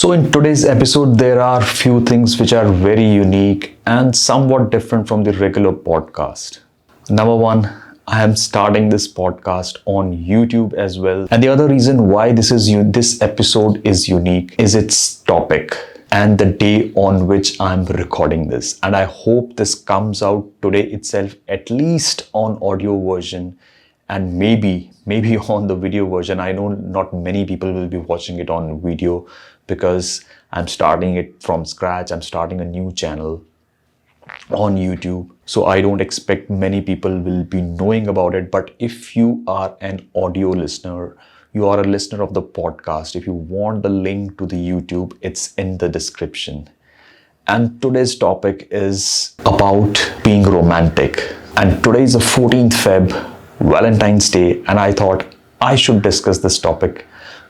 So in today's episode, there are few things which are very unique and somewhat different from the regular podcast. Number one, I am starting this podcast on YouTube as well. And the other reason why this episode is unique is its topic and the day on which I'm recording this. And I hope this comes out today itself, at least on audio version, and maybe on the video version. I know not many people will be watching it on video because I'm starting it from scratch. I'm starting a new channel on YouTube. So I don't expect many people will be knowing about it. But if you are an audio listener, you are a listener of the podcast, if you want the link to the YouTube, it's in the description. And today's topic is about being romantic. And today is the 14th Feb, Valentine's Day, and I thought I should discuss this topic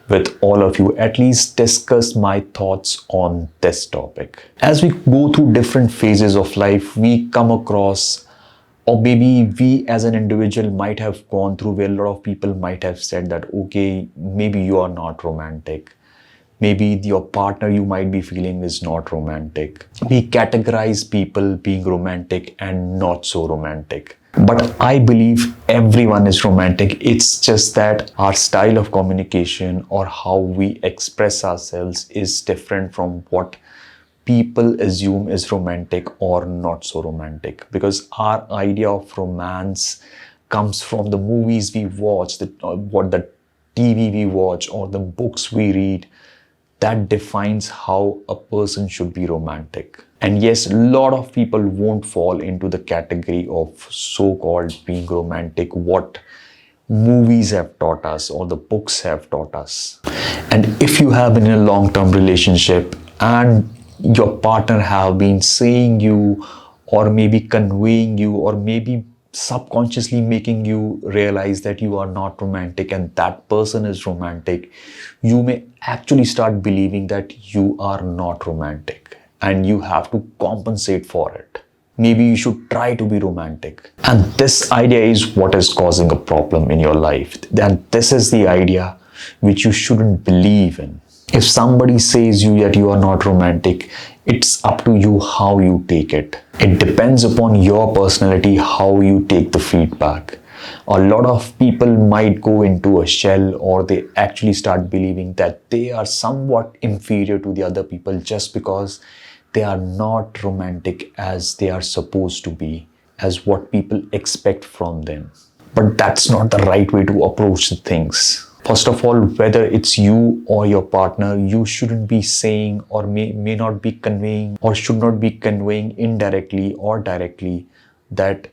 with all of you, at least discuss my thoughts on this topic. As we go through different phases of life, we come across, or maybe we as an individual might have gone through, where a lot of people might have said that, okay, maybe you are not romantic. Maybe your partner you might be feeling is not romantic. We categorize people being romantic and not so romantic. But I believe everyone is romantic. It's just that our style of communication or how we express ourselves is different from what people assume is romantic or not so romantic. Because our idea of romance comes from the movies we watch, what the TV we watch, or the books we read. That defines how a person should be romantic. And yes, a lot of people won't fall into the category of so-called being romantic, what movies have taught us or the books have taught us. And if you have been in a long-term relationship and your partner have been saying you, or maybe conveying you, or maybe subconsciously making you realize that you are not romantic and that person is romantic, you may actually start believing that you are not romantic and you have to compensate for it. Maybe you should try to be romantic. And this idea is what is causing a problem in your life. And this is the idea which you shouldn't believe in. If somebody says you that you are not romantic, it's up to you how you take it. It depends upon your personality, how you take the feedback. A lot of people might go into a shell, or they actually start believing that they are somewhat inferior to the other people just because they are not romantic as they are supposed to be, as what people expect from them. But that's not the right way to approach the things. First of all, whether it's you or your partner, you shouldn't be saying or may not be conveying or should not be conveying indirectly or directly that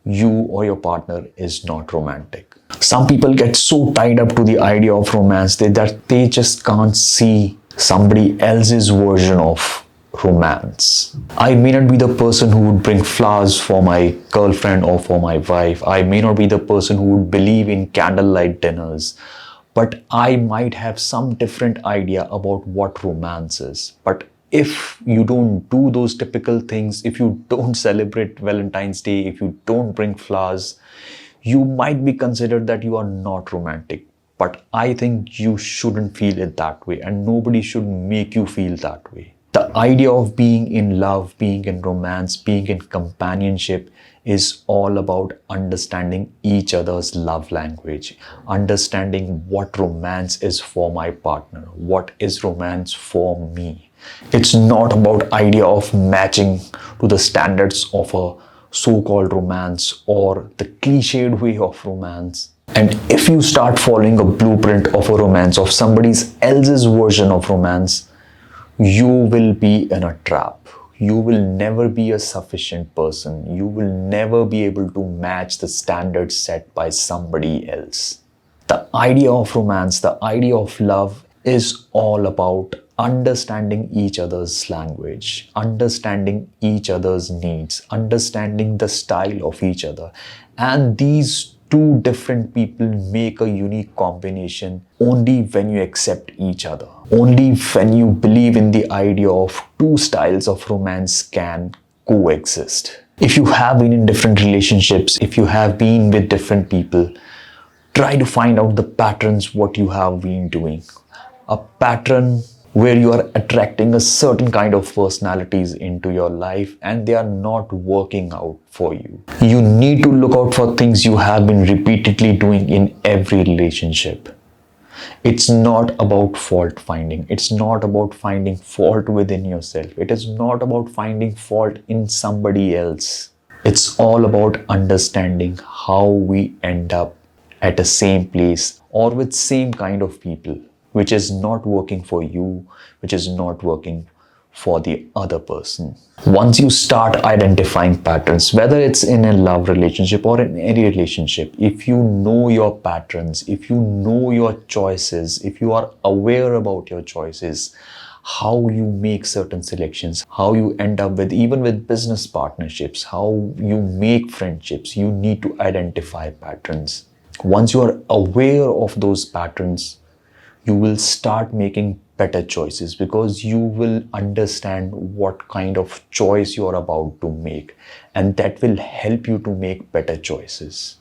you or your partner is not romantic. Some people get so tied up to the idea of romance that they just can't see somebody else's version of romance. I may not be the person who would bring flowers for my girlfriend or for my wife. I may not be the person who would believe in candlelight dinners. But I might have some different idea about what romance is. But if you don't do those typical things, if you don't celebrate Valentine's Day, if you don't bring flowers, you might be considered that you are not romantic. But I think you shouldn't feel it that way, and nobody should make you feel that way. The idea of being in love, being in romance, being in companionship is all about understanding each other's love language, understanding what romance is for my partner, what is romance for me. It's not about idea of matching to the standards of a so-called romance or the cliched way of romance. And if you start following a blueprint of a romance, of somebody else's version of romance, you will be in a trap. You will never be a sufficient person. You will never be able to match the standards set by somebody else. The idea of romance, the idea of love is all about understanding each other's language, understanding each other's needs, understanding the style of each other. And these two different people make a unique combination only when you accept each other. Only when you believe in the idea of two styles of romance can coexist. If you have been in different relationships, if you have been with different people, try to find out the patterns what you have been doing. A pattern where you are attracting a certain kind of personalities into your life and they are not working out for you. You need to look out for things you have been repeatedly doing in every relationship. It's not about fault finding. It's not about finding fault within yourself. It is not about finding fault in somebody else. It's all about understanding how we end up at the same place or with same kind of people, which is not working for you, which is not working for the other person. Once you start identifying patterns, whether it's in a love relationship or in any relationship, if you know your patterns, if you know your choices, if you are aware about your choices, how you make certain selections, how you end up with, even with business partnerships, how you make friendships, you need to identify patterns. Once you are aware of those patterns, you will start making better choices because you will understand what kind of choice you are about to make, and that will help you to make better choices.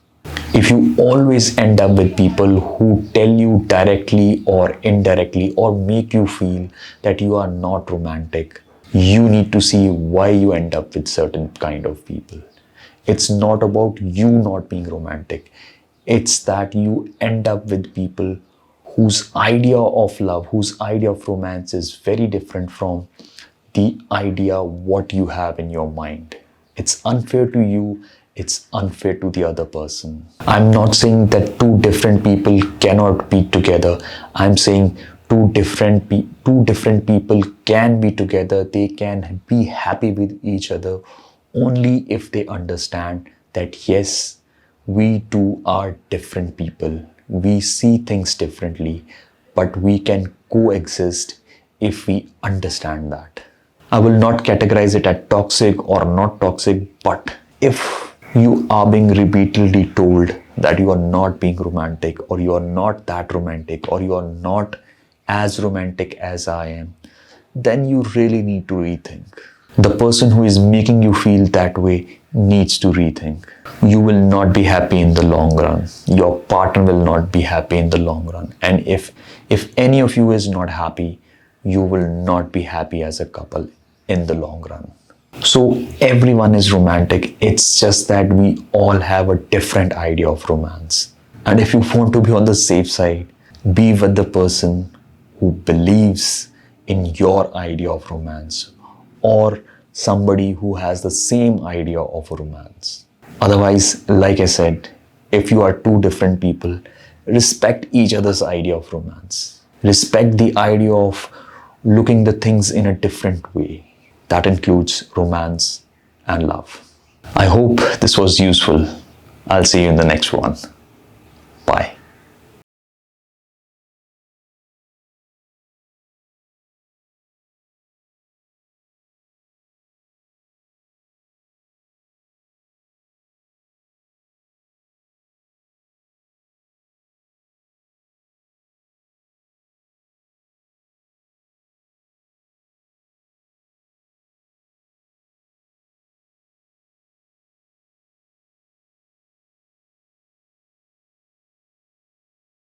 If you always end up with people who tell you directly or indirectly or make you feel that you are not romantic, you need to see why you end up with certain kind of people. It's not about you not being romantic. It's that you end up with people whose idea of love, whose idea of romance is very different from the idea what you have in your mind. It's unfair to you, it's unfair to the other person. I'm not saying that two different people cannot be together. I'm saying two different people can be together. They can be happy with each other only if they understand that yes, we two are different people. We see things differently, but we can coexist if we understand that. I will not categorize it as toxic or not toxic, but if you are being repeatedly told that you are not being romantic, or you are not that romantic, or you are not as romantic as I am, then you really need to rethink. The person who is making you feel that way needs to rethink. You will not be happy in the long run. Your partner will not be happy in the long run. And if any of you is not happy, you will not be happy as a couple in the long run. So everyone is romantic. It's just that we all have a different idea of romance. And if you want to be on the safe side, be with the person who believes in your idea of romance, or somebody who has the same idea of a romance. Otherwise, like I said, if you are two different people, respect each other's idea of romance. Respect the idea of looking the things in a different way. That includes romance and love. I hope this was useful. I'll see you in the next one.